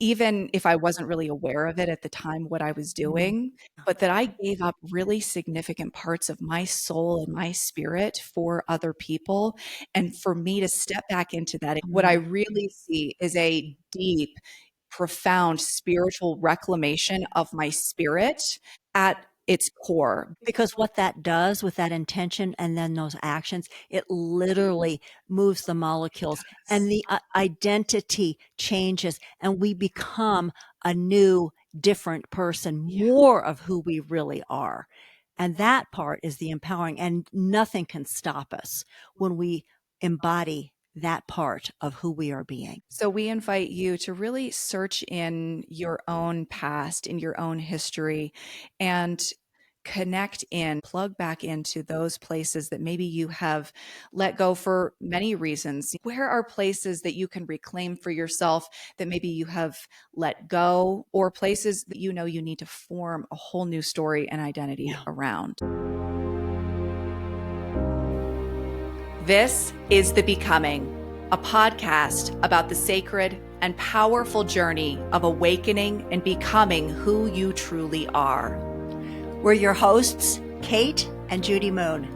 even if I wasn't really aware of it at the time, what I was Mhm. doing, but that I gave up really significant parts of my soul and my spirit for other people. And for me to step back into that, what I Mm. really see is a deep, profound spiritual reclamation of my spirit at its core. Because what that does with that intention and then those actions, it literally moves the molecules and the identity changes and we become a new, different person, Yeah. more of who we really are. And that part is the empowering, and nothing can stop us when we embody that part of who we are being. So we invite you to really search in your own past, in your own history, and connect in, plug back into those places that maybe you have let go for many reasons. Where are places that you can reclaim for yourself that maybe you have let go, or places that you know you need to form a whole new story and identity Yeah. around? This is The Becoming, a podcast about the sacred and powerful journey of awakening and becoming who you truly are. We're your hosts, Kate and Judy Moon.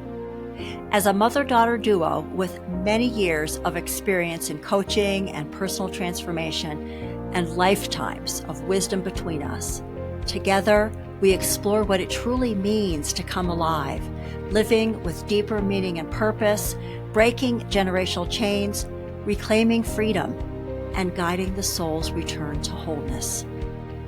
As a mother-daughter duo with many years of experience in coaching and personal transformation and lifetimes of wisdom between us, together we explore what it truly means to come alive, living with deeper meaning and purpose, breaking generational chains, reclaiming freedom, and guiding the soul's return to wholeness.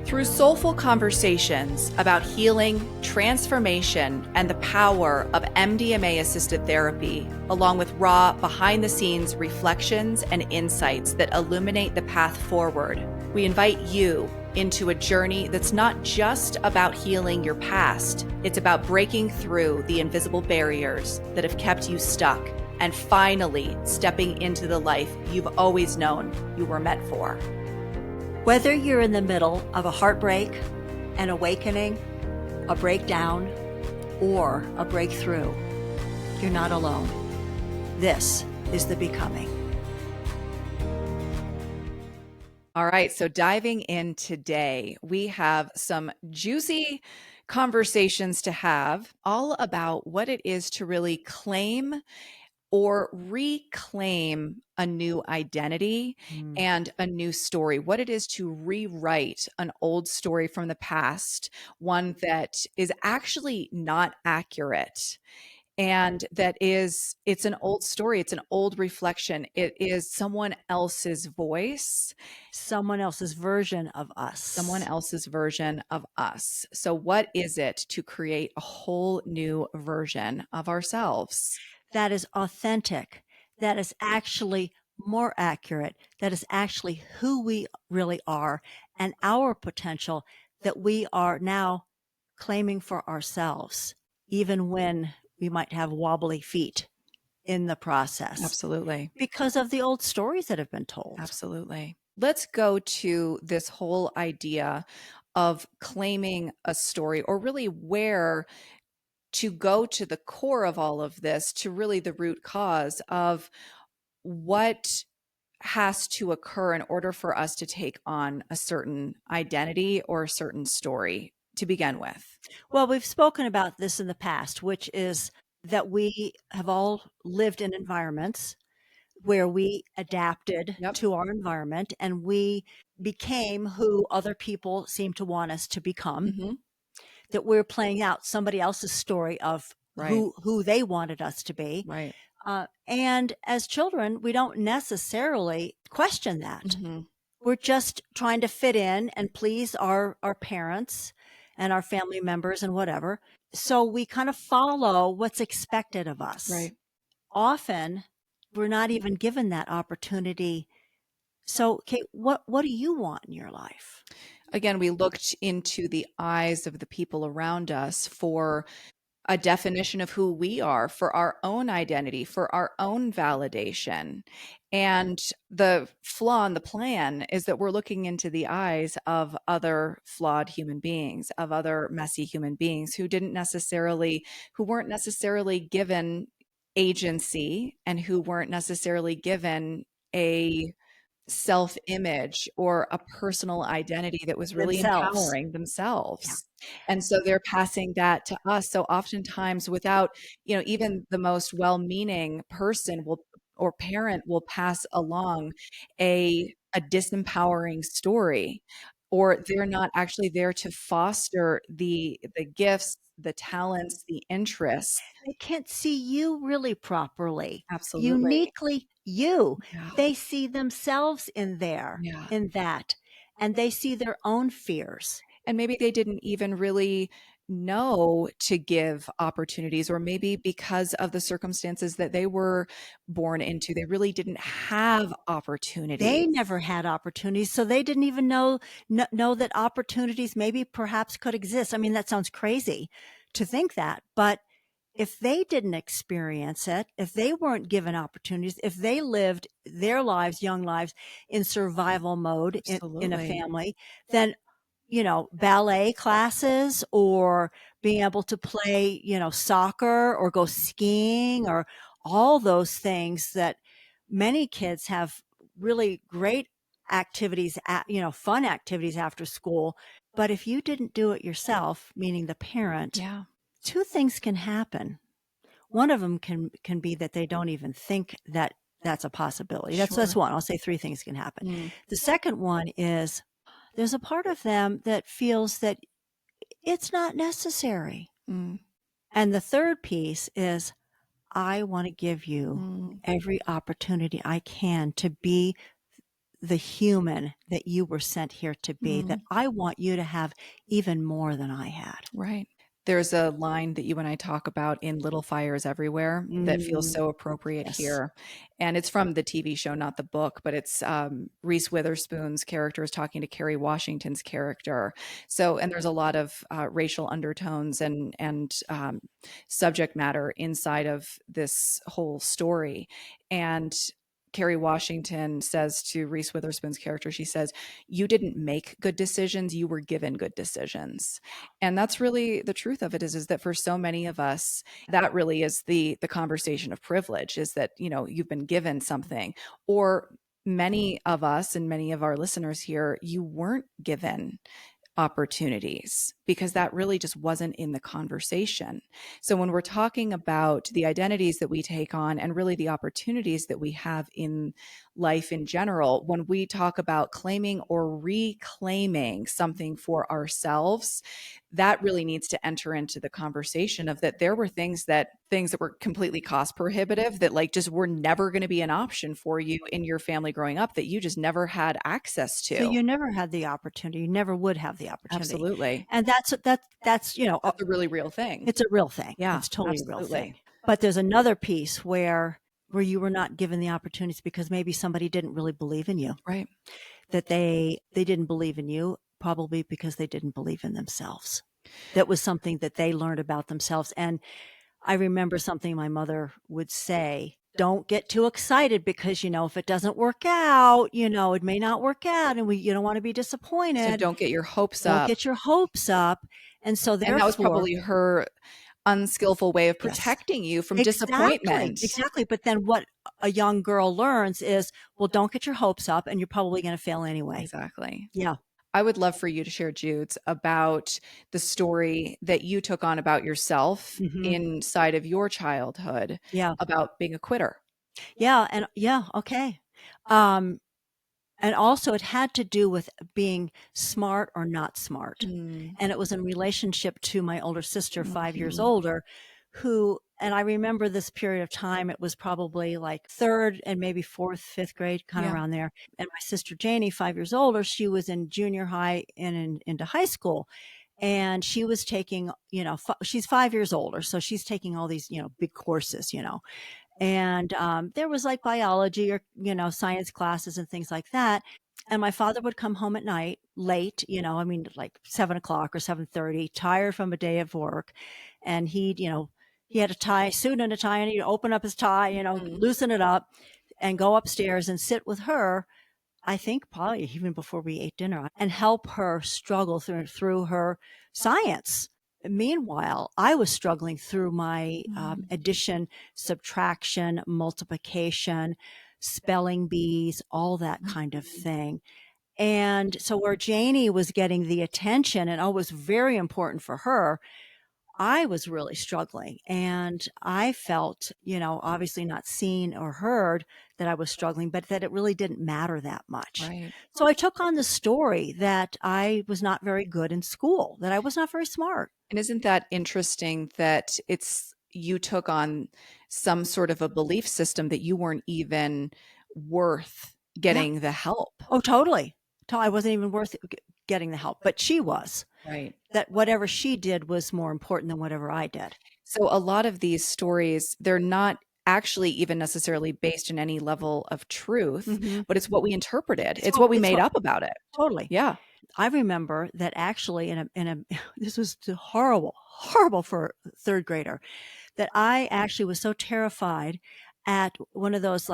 Through soulful conversations about healing, transformation, and the power of MDMA-assisted therapy, along with raw, behind-the-scenes reflections and insights that illuminate the path forward, we invite you into a journey that's not just about healing your past. It's about breaking through the invisible barriers that have kept you stuck and finally stepping into the life you've always known you were meant for. Whether you're in the middle of a heartbreak, an awakening, a breakdown, or a breakthrough, you're not alone. This is The Becoming. All right, so diving in today, we have some juicy conversations to have all about what it is to really claim or reclaim a new identity Mm. and a new story, what it is to rewrite an old story from the past, one that is actually not accurate. And it's an old story. It's an old reflection. It is someone else's voice, Someone else's version of someone us. else's version of us. So, what is it to create a whole new version of ourselves? That is authentic, that is actually more accurate, that is actually who we really are and our potential that we are now claiming for ourselves, even when we might have wobbly feet in the process Absolutely. because of the old stories that have been told. Absolutely. Let's go to this whole idea of claiming a story, or really where to go to the core of all of this, to really the root cause of what has to occur in order for us to take on a certain identity or a certain story to begin with. Well, we've spoken about this in the past, which is that we have all lived in environments where we adapted Yep. to our environment and we became who other people seem to want us to become, Hmm. that we're playing out somebody else's story of Right. who they wanted us to be. Right. And as children, we don't necessarily question that. Hmm. We're just trying to fit in and please our parents and our family members and whatever. So we kind of follow what's expected of us. Right. Often we're not even given that opportunity. So, Kate, what do you want in your life? Again, we looked into the eyes of the people around us for a definition of who we are, for our own identity, for our own validation. And the flaw in the plan is that we're looking into the eyes of other flawed human beings, of other messy human beings who weren't necessarily given agency and who weren't necessarily given a self-image or a personal identity that was really Themselves. empowering Yeah. themselves. And so they're passing that to us. So oftentimes without, even the most well-meaning person will or parent will pass along a disempowering story, or they're not actually there to foster the gifts, the talents, the interests. They can't see you really properly, Absolutely. uniquely you. Yeah. They see themselves in there, Yeah. in that, and they see their own fears. And maybe they didn't even really know to give opportunities, or maybe because of the circumstances that they were born into, they really didn't have They opportunities. never had opportunities, so they didn't even know that opportunities maybe perhaps could exist. I mean, that sounds crazy to think that, but if they didn't experience it, if they weren't given opportunities, if they lived their lives, young lives, in survival mode in a Absolutely. family, then, ballet classes or being able to play, soccer or go skiing or all those things that many kids have really great activities, fun activities after school. But if you didn't do it yourself, meaning the parent, Yeah, two things can happen. One of them can be that they don't even think that that's a possibility. That's sure. one. I'll say three things can happen. Mm, The second one is there's a part of them that feels that it's not necessary. mm, And the third piece is I want to give you mm, every opportunity I can to be the human that you were sent here to be, that mm. I want you to have even more than I had. Right. There's a line that you and I talk about in Little Fires Everywhere that feels Mm, so appropriate yes. here. And it's from the TV show, not the book, but it's Reese Witherspoon's character is talking to Kerry Washington's character. So, and there's a lot of racial undertones and subject matter inside of this whole story. And Kerry Washington says to Reese Witherspoon's character, she says, "You didn't make good decisions, you were given good decisions." And that's really the truth of it is that for so many of us, that really is the conversation of privilege, is that, you've been given something. Or many of us and many of our listeners here, you weren't given opportunities because that really just wasn't in the conversation. So when we're talking about the identities that we take on and really the opportunities that we have in life in general, when we talk about claiming or reclaiming something for ourselves, that really needs to enter into the conversation of that there were things that were completely cost prohibitive that like just were never going to be an option for you in your family growing up that you just never had access So to. you never had the opportunity. You never would have the opportunity. Absolutely. And that's, That's a really real thing. it's a real thing. Yeah, It's totally a real thing. absolutely. But there's another piece where you were not given the opportunities because maybe somebody didn't really believe in you, Right. that they didn't believe in you, probably because they didn't believe in themselves. That was something that they learned about themselves. And I remember something my mother would say, don't get too excited because, if it doesn't work out, it may not work out and you don't want to be So disappointed. don't get your hopes Don't up. get your hopes up. And so And that was therefore, probably her unskillful way of yes, protecting you from exactly, disappointment. exactly. But then what a young girl learns is, well, don't get your hopes up and you're probably going to fail anyway. Exactly. Yeah. I would love for you to share, Judes, about the story that you took on about yourself Hmm. inside of your childhood Yeah. about being a quitter. Yeah. And yeah. Okay. Um, And also it had to do with being smart or not smart. Mm, And it was in relationship to my older sister, 5 years mhm. older, and I remember this period of time, it was probably like third and maybe fourth, fifth grade, kind of Yeah. around there. And my sister Janie, 5 years older, she was in junior high and into high school. And she was taking, she's 5 years older. So she's taking all these, big courses, and there was like biology or science classes and things like that. And my father would come home at night late, I mean like 7 o'clock or 7:30, tired from a day of work. And he had a suit and a tie, and he'd open up his tie, Mm, loosen it up and go upstairs and sit with her. I think probably even before we ate dinner, and help her struggle through her science. Meanwhile, I was struggling through my mm, addition, subtraction, multiplication, spelling bees, all that kind of thing. And so where Janie was getting the attention and it was very important for her, I was really struggling. And I felt, obviously not seen or heard that I was struggling, but that it really didn't matter that much. Right. So I took on the story that I was not very good in school, that I was not very smart. And isn't that interesting that you took on some sort of a belief system that you weren't even worth Yeah. getting the help? Oh, totally. I wasn't even worth getting the help, but she was. Right. That whatever she did was more important than whatever I did. So a lot of these stories, they're not actually even necessarily based in any level of truth, but it's what we interpreted. It's what we made up about it. Totally. Yeah. I remember that actually this was horrible for a third grader, that I actually was so terrified at one of those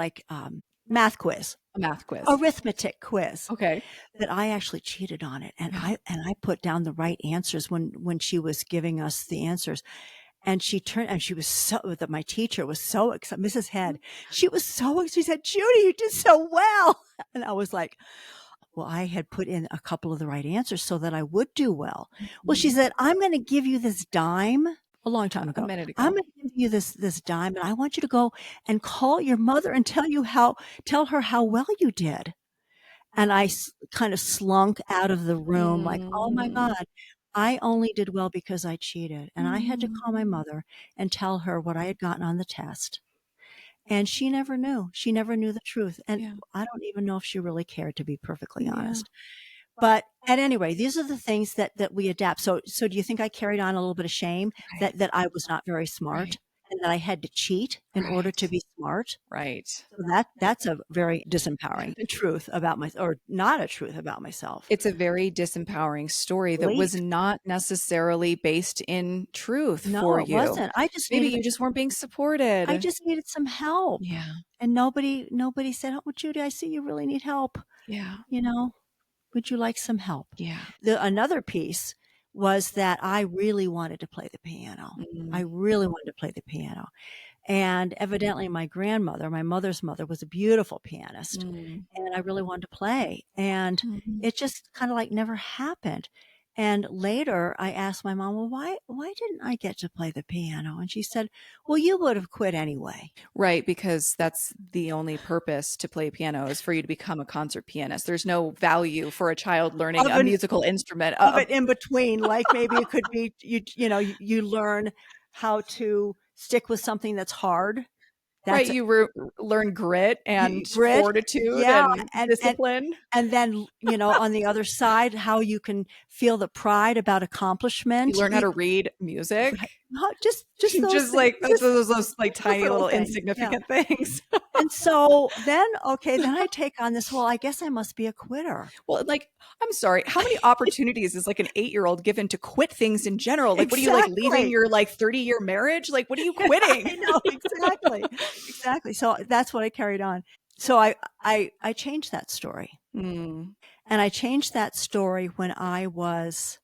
math quiz. A math quiz. Arithmetic quiz. Okay. That I actually cheated on it. And I put down the right answers when she was giving us the answers. And she turned and she was my teacher was so excited. Mrs. Head, she was she said, "Judy, you did so well." And I was like, well, I had put in a couple of the right answers so that I would do well. Well, she said, "I'm going to give you this dime." A long time ago. A minute ago. "I'm going to give you this dime, and I want you to go and call your mother and tell her how well you did." And I kind of slunk out of the room like, oh my God, I only did well because I cheated. And I had to call my mother and tell her what I had gotten on the test. And she never knew. She never knew the truth. And I don't even know if she really cared, to be perfectly honest. But at any rate, these are the things that we adapt. So do you think I carried on a little bit of shame that I was not very smart and that I had to cheat in order to be smart? Right. So that's a very disempowering truth about or not a truth about myself. It's a very disempowering story that was not necessarily based in truth for you. No, it wasn't. Maybe you just weren't being supported. I just needed some help. Yeah. And nobody said, "Oh, Judy, I see you really need help. Yeah. Would you like some help?" Yeah. Another piece was that I really wanted to play the piano. I really wanted to play the piano. And evidently my grandmother, my mother's mother, was a beautiful pianist. And I really wanted to play. And it just kind of never happened. And later I asked my mom, "Well, why didn't I get to play the piano?" And she said, "Well, you would have quit anyway." Right, because that's the only purpose to play piano is for you to become a concert pianist. There's no value for a child learning a musical instrument. Of it in between, maybe it could be, you learn how to stick with something that's hard. Right, you learn grit and fortitude and discipline. And then, on the other side, how you can feel the pride about accomplishment. You learn how to read music. Just those tiny little insignificant things. And so then I take on this, well, I guess I must be a quitter. Well, I'm sorry, how many opportunities is an 8-year-old given to quit things in general? What are you leaving your 30-year marriage? What are you quitting? I know, exactly. So that's what I carried on. So I changed that story. And I changed that story when I was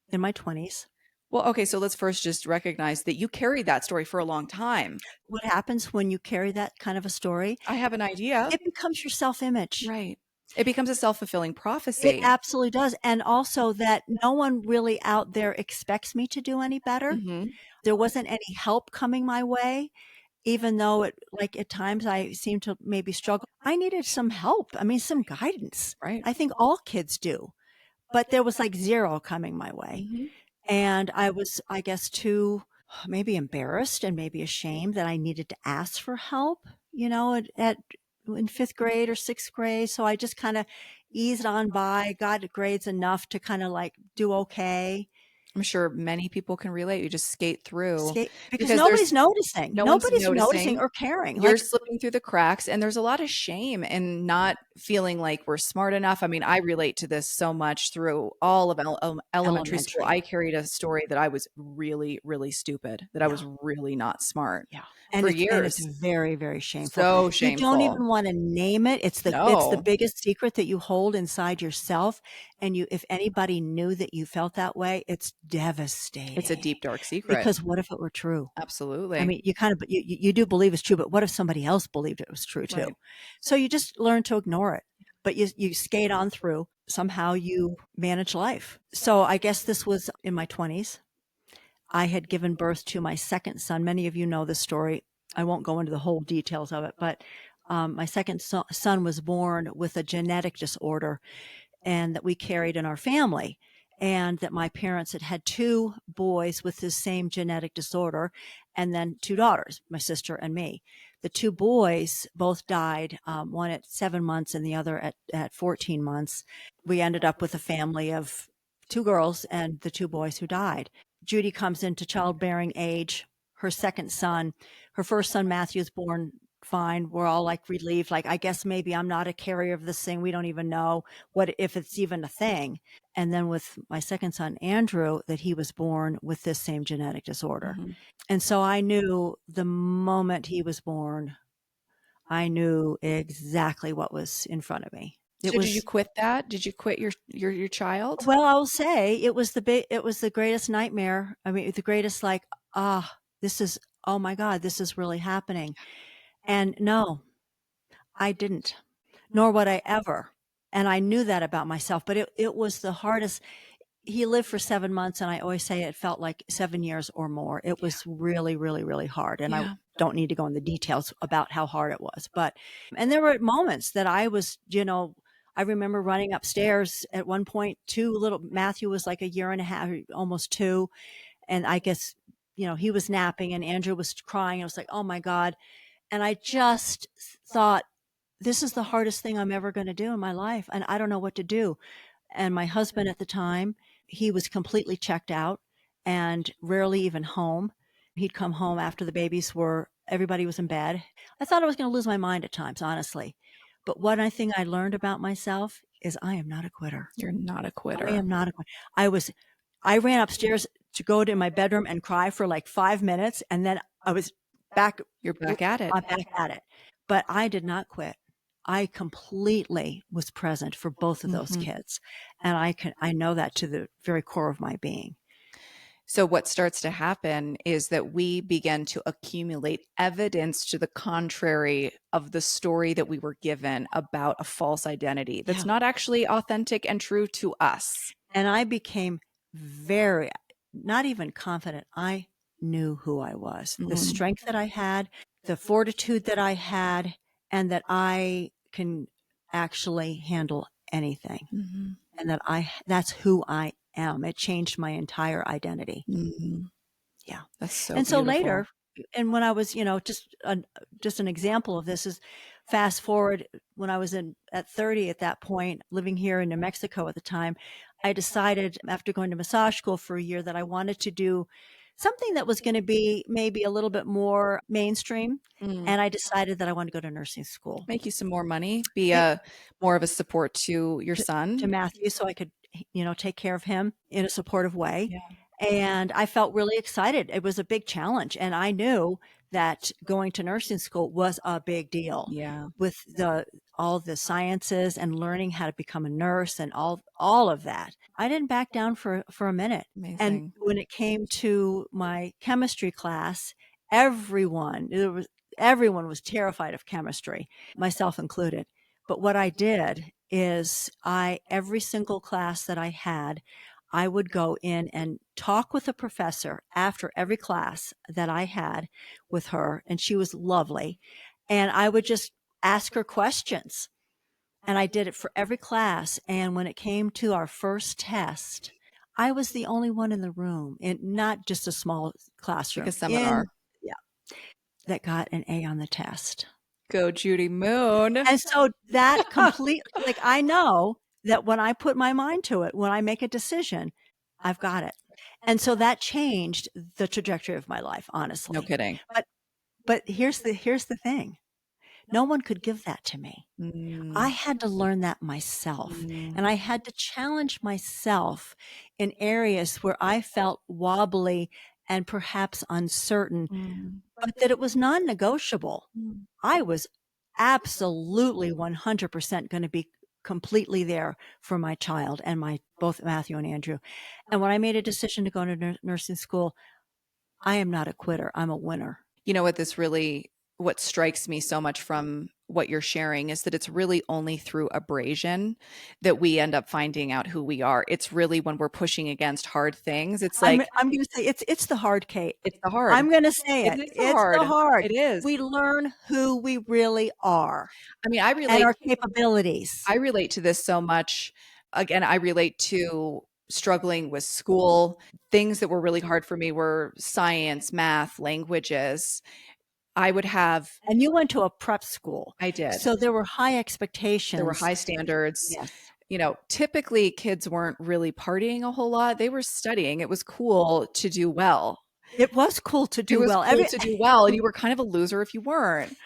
in my 20s. Well, okay, so let's first just recognize that you carried that story for a long time. What happens when you carry that kind of a story? I have an idea. It becomes your self-image. Right. It becomes a self-fulfilling prophecy. It absolutely does. And also that no one really out there expects me to do any better. There wasn't any help coming my way, even though at times I seemed to maybe struggle. I needed some help. I mean, some guidance. Right. I think all kids do. But there was zero coming my way. And I was, I guess, too maybe embarrassed and maybe ashamed that I needed to ask for help, in 5th grade or 6th grade. So I just kind of eased on by, got grades enough to kind of do okay. I'm sure many people can relate. You just skate through. Because nobody's noticing. Nobody's noticing or caring. You're slipping through the cracks, and there's a lot of shame in not feeling like we're smart enough. I mean, I relate to this so much through all of elementary school. I carried a story that I was really, really stupid, that I was really not smart. Yeah. For years. And it's very, very shameful. So shameful. You don't even want to name it. It's the biggest secret that you hold inside yourself. And if anybody knew that you felt that way, it's devastating. It's a deep, dark secret. Because what if it were true? I Absolutely. mean, you kind of you do believe it's true, but what if somebody else believed it was true too? Right. So you just learn to ignore it, but you skate on through. Somehow you manage life. So I guess this was in my 20s. I had given birth to my second son. Many of you know this story. I won't go into the whole details of it, but my second son was born with a genetic disorder and that we carried in our family. And that my parents had had two boys with the same genetic disorder and then two daughters, my sister and me. The two boys both died, one at 7 months and the other at 14 months. We ended up with a family of two girls and the two boys who died. Judy comes into childbearing age. Her second son, her first son, Matthew, is born fine. We're all like relieved. Like, I guess maybe I'm not a carrier of this thing. We don't even know what, if it's even a thing. And then with my second son, Andrew, that he was born with this same genetic disorder. Mm-hmm. And so I knew the moment he was born, I knew exactly what was in front of me. So did you quit that? Did you quit your child? Well, I'll say it was the greatest nightmare. I mean, the greatest, like, this is, oh my God, this is really happening. And no, I didn't, nor would I ever. And I knew that about myself, but it was the hardest. He lived for 7 months, and I always say it felt like 7 years or more. It was really, really, really hard. And I don't need to go into details about how hard it was, and there were moments that I was, I remember running upstairs at one point, Matthew was like a year and a half, almost 2. And I guess, he was napping and Andrew was crying. I was like, oh my God. And I just thought, this is the hardest thing I'm ever going to do in my life. And I don't know what to do. And my husband at the time, he was completely checked out and rarely even home. He'd come home after everybody was in bed. I thought I was going to lose my mind at times, honestly. But one thing I learned about myself is I am not a quitter. You're not a quitter. I am not a quitter. I ran upstairs to go to my bedroom and cry for like 5 minutes. And then I was back. You're back at it. I'm back at it. But I did not quit. I completely was present for both of those kids. And I know that to the very core of my being. So what starts to happen is that we begin to accumulate evidence to the contrary of the story that we were given about a false identity that's not actually authentic and true to us. And I became very, not even confident. I knew who I was, the strength that I had, the fortitude that I had, and that I can actually handle anything. And that's who I am. It changed my entire identity. Yeah. That's so and beautiful. So later, and when I was, just an example of this is fast forward when I was at 30 at that point, living here in New Mexico at the time, I decided after going to massage school for a year that I wanted to do something that was going to be maybe a little bit more mainstream. And I decided that I wanted to go to nursing school. Make you some more money, be more of a support to your son. To Matthew, so I could, take care of him in a supportive way. And I felt really excited. It was a big challenge. And I knew that going to nursing school was a big deal. With all the sciences and learning how to become a nurse and all of that. I didn't back down for a minute. Amazing. And when it came to my chemistry class, everyone was terrified of chemistry, myself included. But what I did is every single class that I had, I would go in and talk with a professor after every class that I had with her. And she was lovely. And I would just ask her questions. And I did it for every class. And when it came to our first test, I was the only one in the room, and not just a small classroom. Like a seminar. That got an A on the test. Go Judy Moon. And so that completely, like, I know that when I put my mind to it, when I make a decision, I've got it. And so that changed the trajectory of my life, honestly. No kidding. But here's the thing. No one could give that to me. I had to learn that myself. And I had to challenge myself in areas where I felt wobbly and perhaps uncertain, but that it was non-negotiable. I was absolutely 100% going to be completely there for my child and my both Matthew and Andrew. And when I made a decision to go to nursing school, I am not a quitter. I'm a winner. You know what strikes me so much from what you're sharing is that it's really only through abrasion that we end up finding out who we are. It's really when we're pushing against hard things. It's I'm like, I'm going to say it's the hard, Kate. it's the hard. I'm going to say It it. is the It's the hard. hard. It is. We learn who we really are I mean, and our capabilities. I relate to this so much. Again, I relate to struggling with school. Things that were really hard for me were science, math, languages. I would have, And you went to a prep school, I did. so there were high There were expectations. high standards. Yes. You know, typically kids weren't really partying a whole lot. They were studying. It was cool to do well. It was cool to It do was well. cool to do well, and you were kind of a loser if you weren't.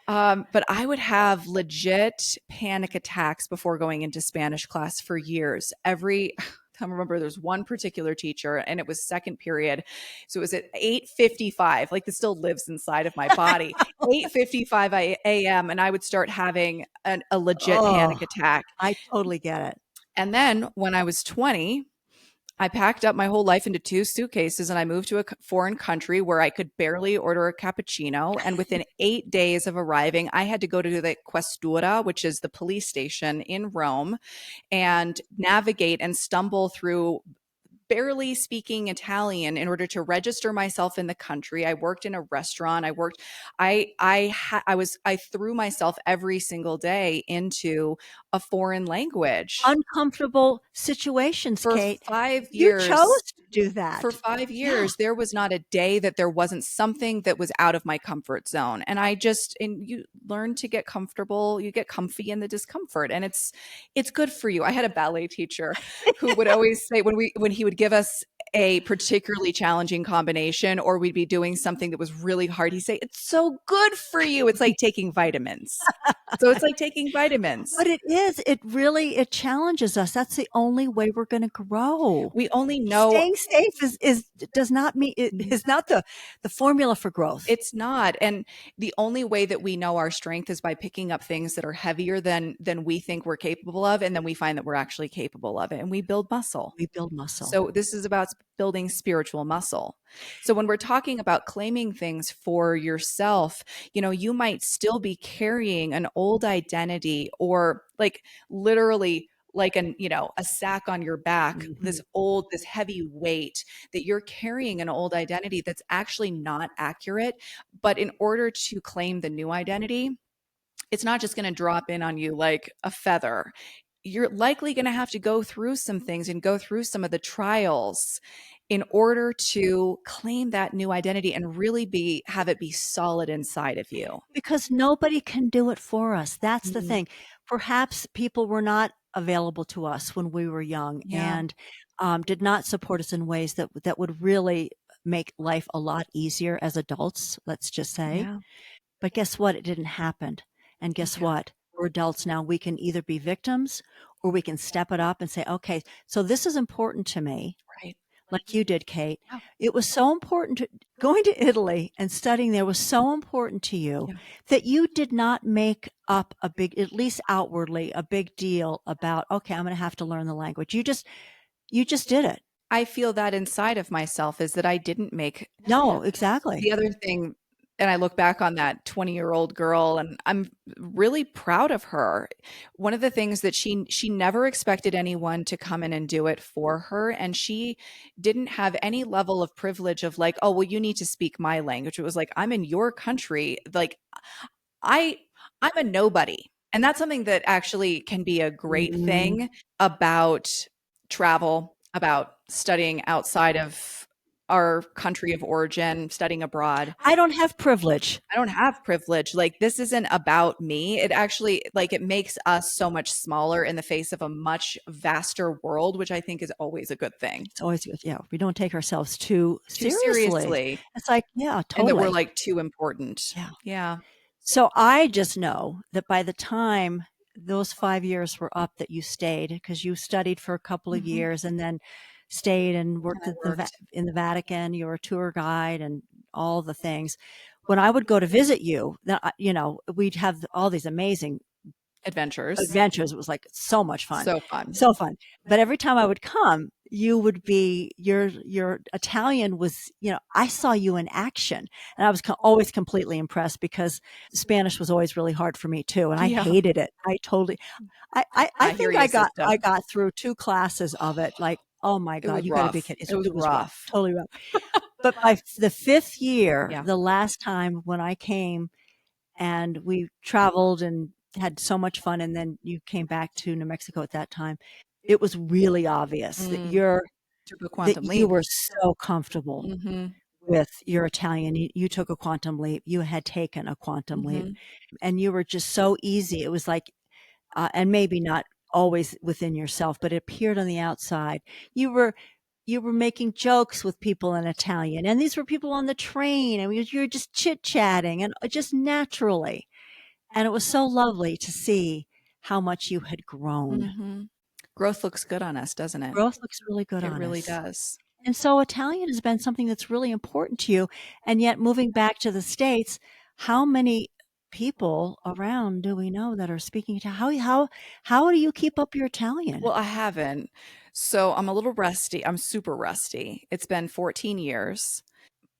But I would have legit panic attacks before going into Spanish class for years. I remember there's one particular teacher, and it was second period. So it was at 8:55. Like, this still lives inside of my body. 8:55 a.m. And I would start having a legit Oh, panic attack. I totally get it. And then when I was 20, I packed up my whole life into 2 suitcases and I moved to a foreign country where I could barely order a cappuccino. And within 8 days of arriving, I had to go to the Questura, which is the police station in Rome, and navigate and stumble through barely speaking Italian in order to register myself in the country. I worked in a restaurant. I threw myself every single day into a foreign language. Uncomfortable situations, For Kate. 5 You chose years, to do for that. 5 Yeah. years, there was not a day that there wasn't something that was out of my comfort zone. And you learn to get comfortable, you get comfy in the discomfort, and it's good for you. I had a ballet teacher who would always say when he would give us a particularly challenging combination or we'd be doing something that was really hard, he'd say, "It's so good for you. It's like taking vitamins." So it's like taking vitamins. But it is. It challenges us. That's the only way we're going to grow. We only know Staying safe is does not mean it is not the formula for growth. it's not. And the only way that we know our strength is by picking up things that are heavier than we think we're capable of. And then we find that we're actually capable of it and we build muscle. We build muscle. So this is about building spiritual muscle. So when we're talking about claiming things for yourself, you might still be carrying an old identity or like literally like a sack on your back, this heavy weight that you're carrying an old identity that's actually not accurate. But in order to claim the new identity, it's not just going to drop in on you like a feather. You're likely going to have to go through some things and go through some of the trials in order to claim that new identity and really have it be solid inside of you. Because nobody can do it for us. That's the Mhm. thing. Perhaps people were not available to us when we were young Yeah. and did not support us in ways that would really make life a lot easier as adults, let's just say. Yeah. But guess what? It didn't happen. And guess Yeah. what? We're adults now. We can either be victims or we can step it up and say, okay, so this is important to me, Right. like you did, Kate. Yeah. It was so important going to Italy and studying there was so important to you Yeah. that you did not make up at least outwardly, a big deal about, okay, I'm going to have to learn the language. You just did it. I feel that inside of myself is that I didn't make No, exactly. the other thing. And I look back on that 20-year-old girl and I'm really proud of her. One of the things that she never expected anyone to come in and do it for her. And she didn't have any level of privilege of like, oh, well, you need to speak my language. It was like, I'm in your country. Like I'm a nobody. And that's something that actually can be a great thing about travel, about studying outside of our country of origin, studying abroad. I don't have privilege. I don't have privilege. Like, this isn't about me. It actually, like, it makes us so much smaller in the face of a much vaster world, which I think is always a good thing. It's always good. Yeah. We don't take ourselves too Too seriously. seriously. It's like, yeah, And that we're totally. like too important. Yeah. Yeah. So I just know that by the time those 5 years were up that you stayed, because you studied for a couple of years and then stayed and worked in the Vatican, you were a tour guide and all the things. When I would go to visit you, we'd have all these amazing Adventures. adventures. It was like so much fun, So fun. so fun. But every time I would come, you would be your Italian was, I saw you in action, and I was always completely impressed because Spanish was always really hard for me too, and I Yeah. hated it. I totally, I I hear think you, sister. I got through 2 classes of it. Like, oh my It was God, you got to be rough. kidding! It was It was rough, rough. totally rough. But by the fifth year, Yeah. the last time when I came and we traveled and had so much fun, and then you came back to New Mexico at that time, it was really obvious that Mm. Took a quantum you leap. were so comfortable Mm-hmm. with your Italian. You took a quantum leap. You had taken a quantum leap, Mm-hmm. and you were just so easy. It was like, and maybe not always within yourself, but it appeared on the outside. You were making jokes with people in Italian, and these were people on the train, and you were just chit chatting and just naturally. And it was so lovely to see how much you had grown. Mm-hmm. Growth looks good on us, doesn't it? Growth looks really good It on really us. does. And so Italian has been something that's really important to you. And yet moving back to the States, how many people around do we know that are speaking Italian? How do you keep up your Italian? Well, I haven't. So I'm a little rusty. I'm super rusty. It's been 14 years.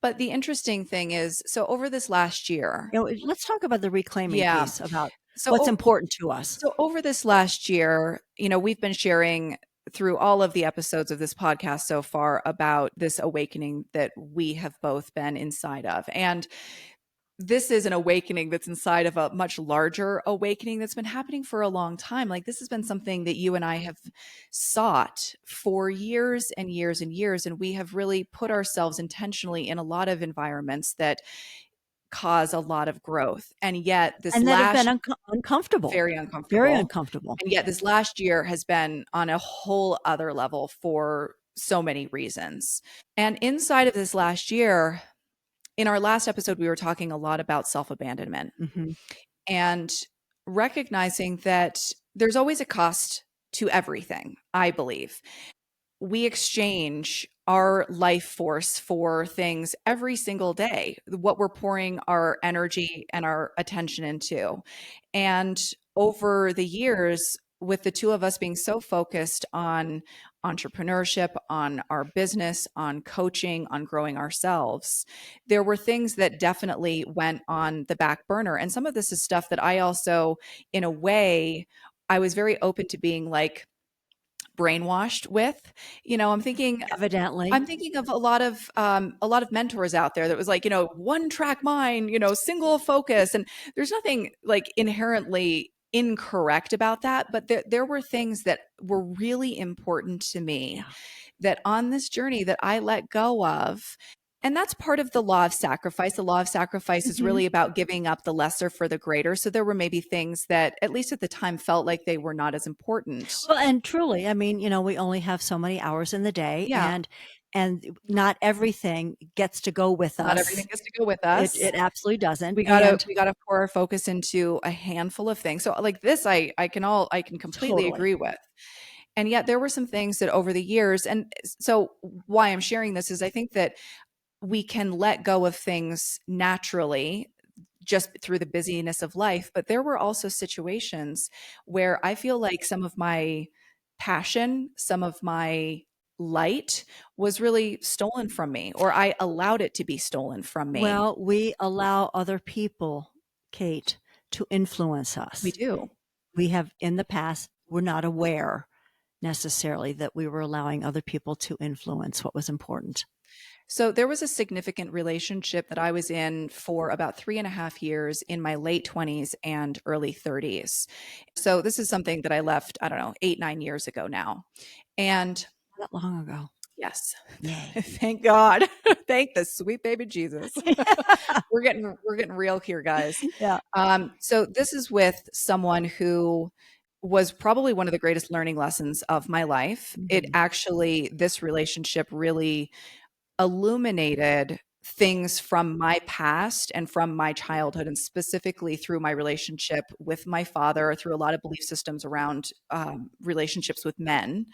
But the interesting thing is, so over this last year, Let's talk about the reclaiming yeah. piece, about So what's important to us. So over this last year, we've been sharing through all of the episodes of this podcast so far about this awakening that we have both been inside of. And this is an awakening that's inside of a much larger awakening that's been happening for a long time. Like, this has been something that you and I have sought for years and years and years. And we have really put ourselves intentionally in a lot of environments that cause a lot of growth. And yet this And that have been last uncomfortable, very very uncomfortable. uncomfortable. And yet this last year has been on a whole other level for so many reasons. And inside of this last year, in our last episode, we were talking a lot about self-abandonment Hmm. and recognizing that there's always a cost to everything, I believe. We exchange our life force for things every single day, what we're pouring our energy and our attention into. And over the years, with the two of us being so focused on entrepreneurship, on our business, on coaching, on growing ourselves, there were things that definitely went on the back burner. And some of this is stuff that I also, in a way, I was very open to being like, brainwashed with. Evidently. I'm thinking of a lot of mentors out there that was like, one track mind, single focus. And there's nothing like inherently incorrect about that, but there were things that were really important to me Yeah. that on this journey that I let go of. And that's part of the law of sacrifice. The law of sacrifice is Mhm. really about giving up the lesser for the greater. So there were maybe things that, at least at the time, felt like they were not as important. Well, and truly, I mean, we only have so many hours in the day, Yeah. and not everything gets to go with Not everything us. gets to go with It us. it absolutely doesn't. We gotta And we gotta pour our focus into a handful of things. So like this, I can completely totally. agree with. And yet there were some things that over the years, and so why I'm sharing this is I think that we can let go of things naturally just through the busyness of life. But there were also situations where I feel like some of my passion, some of my light was really stolen from me, or I allowed it to be stolen from me. Well, we allow other people, Kate, to influence We us. do. We have in the past, we're not aware necessarily that we were allowing other people to influence what was important. So there was a significant relationship that I was in for about 3.5 years in my late 20s and early 30s. So this is something that I left, I don't know, 8, 9 years ago now. And Not that long ago. yes, Yay. thank God. Thank the sweet baby Jesus. We're getting real here, guys. Yeah. So this is with someone who was probably one of the greatest learning lessons of my life. It Mhm. actually, this relationship really illuminated things from my past and from my childhood, and specifically through my relationship with my father, through a lot of belief systems around relationships with men.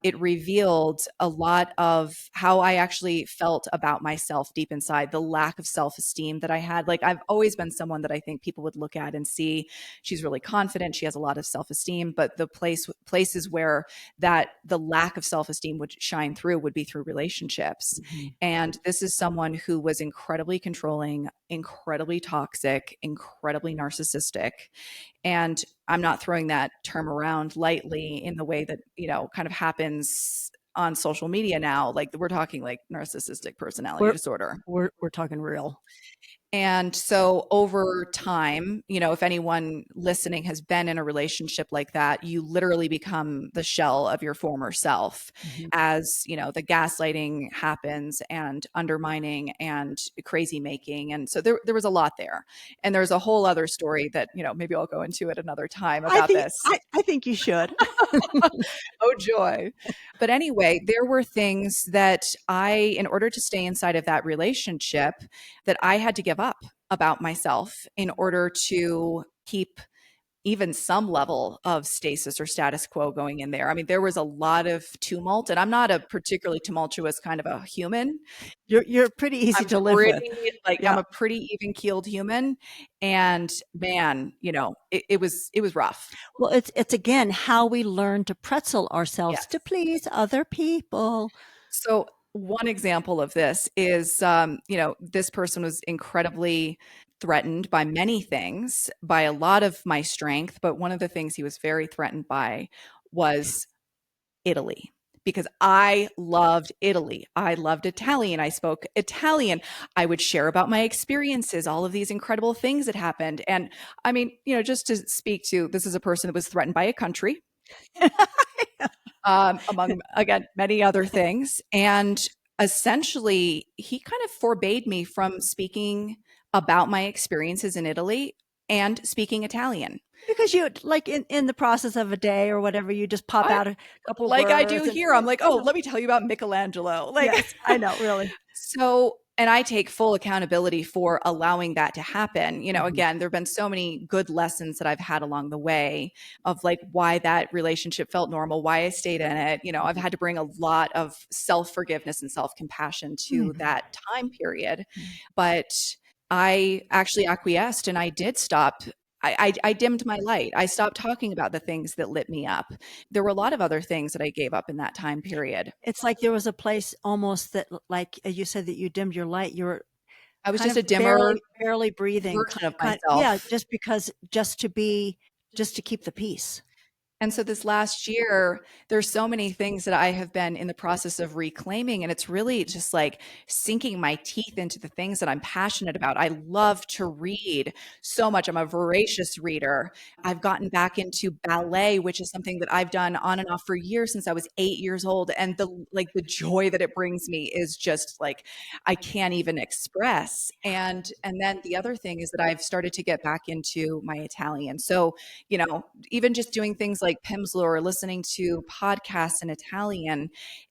It revealed a lot of how I actually felt about myself deep inside, the lack of self-esteem that I had. Like, I've always been someone that I think people would look at and see she's really confident, she has a lot of self-esteem, but the places where that the lack of self-esteem would shine through would be through relationships. Mm-hmm. And this is someone who was incredibly controlling, incredibly toxic, incredibly narcissistic. And I'm not throwing that term around lightly in the way that, kind of happens on social media now. Like, we're talking like narcissistic personality We're disorder. we're talking real. And so over time, if anyone listening has been in a relationship like that, you literally become the shell of your former self Mm-hmm. as, the gaslighting happens and undermining and crazy making. And so there was a lot there. And there's a whole other story that, maybe I'll go into it another time I about think this. I think you should. Oh, joy. But anyway, there were things that in order to stay inside of that relationship, that I had to give up about myself in order to keep even some level of stasis or status quo going in there. I mean, there was a lot of tumult, and I'm not a particularly tumultuous kind of a human. You're pretty easy I'm to live with. pretty, I'm Yeah. a pretty even keeled human. And man, it was rough. Well, it's again how we learn to pretzel ourselves to Yes. please other people. So one example of this is, this person was incredibly threatened by many things, by a lot of my strength. But one of the things he was very threatened by was Italy. Because I loved Italy. I loved Italian. I spoke Italian. I would share about my experiences, all of these incredible things that happened. And I mean, just to speak to, this is a person that was threatened by a country, among, again, many other things. And essentially, he kind of forbade me from speaking about my experiences in Italy and speaking Italian. Because you like in the process of a day or whatever, you just pop I, out a couple like I do words and here, I'm like, I oh, know. let me tell you about Michelangelo. Like, Yes, I know, really. so, and I take full accountability for allowing that to happen. Mhm. Again, there have been so many good lessons that I've had along the way of like why that relationship felt normal, why I stayed in it. I've had to bring a lot of self forgiveness and self compassion to Mhm. that time period. But I actually acquiesced and I did stop. I dimmed my light. I stopped talking about the things that lit me up. There were a lot of other things that I gave up in that time period. It's like there was a place almost that, like you said, that you dimmed your light. You were I was kind just a of dimmer barely breathing. version of Yeah, myself. just to keep the peace. And so this last year, there's so many things that I have been in the process of reclaiming. And it's really just like sinking my teeth into the things that I'm passionate about. I love to read so much. I'm a voracious reader. I've gotten back into ballet, which is something that I've done on and off for years since I was 8 years old. And the joy that it brings me is just like I can't even express. And then the other thing is that I've started to get back into my Italian. So, even just doing things like Pimsleur or listening to podcasts in Italian.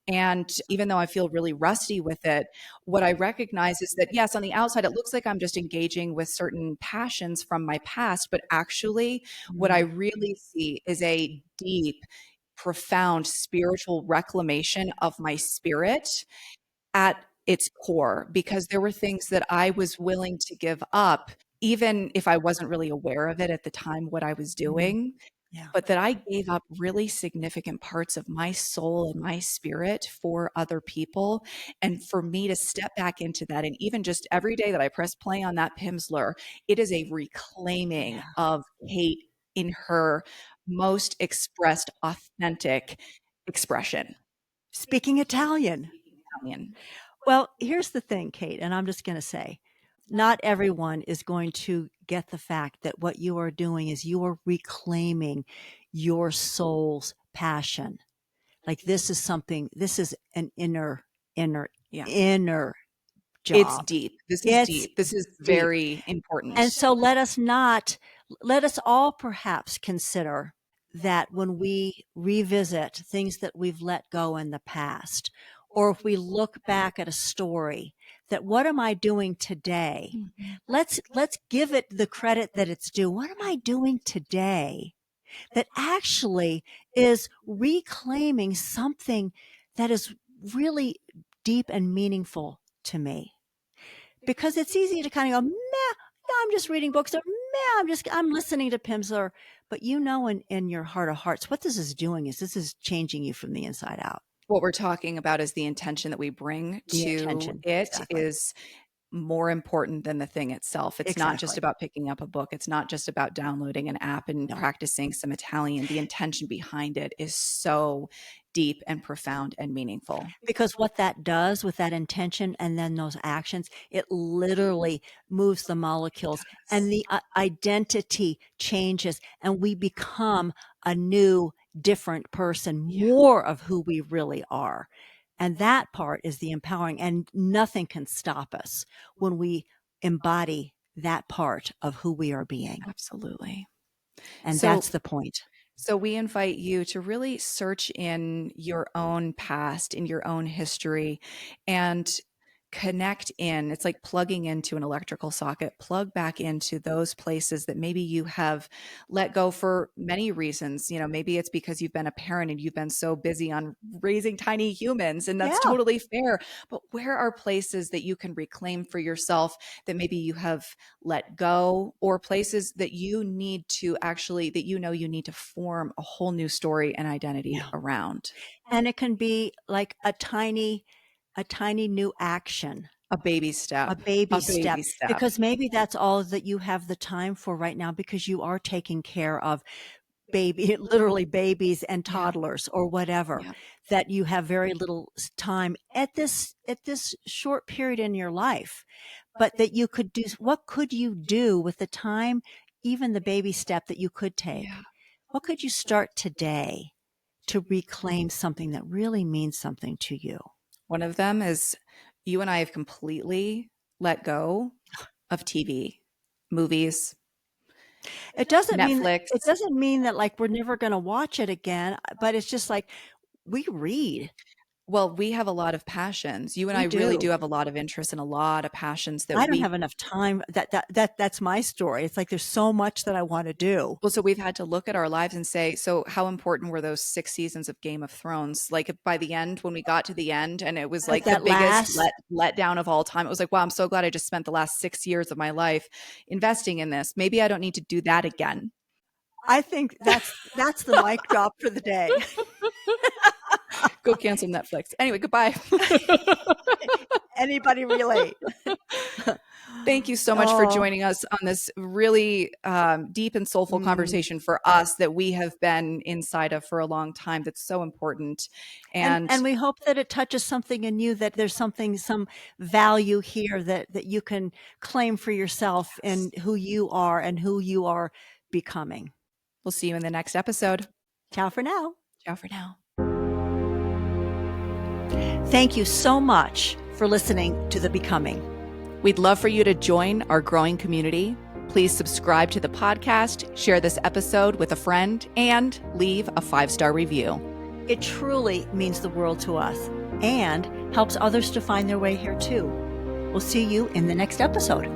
And even though I feel really rusty with it, what I recognize is that, yes, on the outside, it looks like I'm just engaging with certain passions from my past. But actually, what I Mm. really see is a deep, profound spiritual reclamation of my spirit at its core, because there were things that I was willing to give up, even if I wasn't really aware of it at the time, what I was Mhm. doing, Yeah. but that I gave up really significant parts of my soul and my spirit for other people. And for me to step back into that, and even just every day that I press play on that Pimsleur, it is a reclaiming Yeah. of Kate in her most expressed, authentic expression. Speaking Italian. Italian. Well, here's the thing, Kate, and I'm just going to say, not everyone is going to get the fact that what you are doing is you are reclaiming your soul's passion. Like this is an inner, Yeah. inner It's job. deep. This is It's deep. This is deep. very And important. so let us all perhaps consider that when we revisit things that we've let go in the past, or if we look back at a story, that what am I doing today? Mhm. Let's give it the credit that it's due. What am I doing today that actually is reclaiming something that is really deep and meaningful to me? Because it's easy to kind of go, meh, yeah, I'm just reading books, or meh, I'm listening to Pimsleur. But in your heart of hearts, what this is doing is this is changing you from the inside out. What we're talking about is the intention that we bring The to intention. it Exactly. is more important than the thing itself. It's not just Exactly. about picking up a book. It's not just about downloading an app and No. practicing some Italian. The intention behind it is so deep and profound and meaningful. Because what that does with that intention and then those actions, it literally moves the molecules and the identity changes and we become a new, different person, Yeah, more of who we really are. And that part is the empowering, and nothing can stop us when we embody that part of who we are being. absolutely. And So that's the point. So we invite you to really search in your own past, in your own history, and connect in. It's like plugging into an electrical socket, plug back into those places that maybe you have let go for many reasons. Maybe it's because you've been a parent and you've been so busy on raising tiny humans, and that's Yeah. totally fair. But where are places that you can reclaim for yourself that maybe you have let go, or places that you need to actually, that you need to form a whole new story and identity Yeah. around? And it can be like a tiny new action, A baby a step, baby a step, baby step. because maybe that's all that you have the time for right now because you are taking care of literally babies and Yeah. toddlers or whatever, Yeah. that you have very little time at this short period in your life, but that you could do. What could you do with the time, even the baby step that you could Yeah. take? What could you start today to reclaim something that really means something to you? One of them is you and I have completely let go of TV, movies, It Netflix. doesn't mean that like we're never going to watch it again, but it's just like we read. Well, we have a lot of passions. You and I We really do. do have a lot of interests and a lot of passions that I don't we have enough time. That's my story. It's like there's so much that I want to do. well, so we've had to look at our lives and say, so how important were those 6 seasons of Game of Thrones? Like by the end, when we got to the end and it was Like like the that biggest last, letdown of all time, it was like, wow, I'm so glad I just spent the last 6 years of my life investing in this. Maybe I don't need to do that again. I think that's the mic drop for the day. Go cancel Netflix. Anyway, goodbye. Anybody relate? Thank you so much for Oh, joining us on this really deep and soulful mm. conversation for us that we have been inside of for a long time. That's so important. And And we hope that it touches something in you, that there's some value here that you can claim for yourself in who you are and who you are becoming. we'll see you in the next episode. Ciao for now. Ciao for now. Thank you so much for listening to The Becoming. We'd love for you to join our growing community. Please subscribe to the podcast, share this episode with a friend, and leave a 5-star review. It truly means the world to us and helps others to find their way here too. We'll see you in the next episode.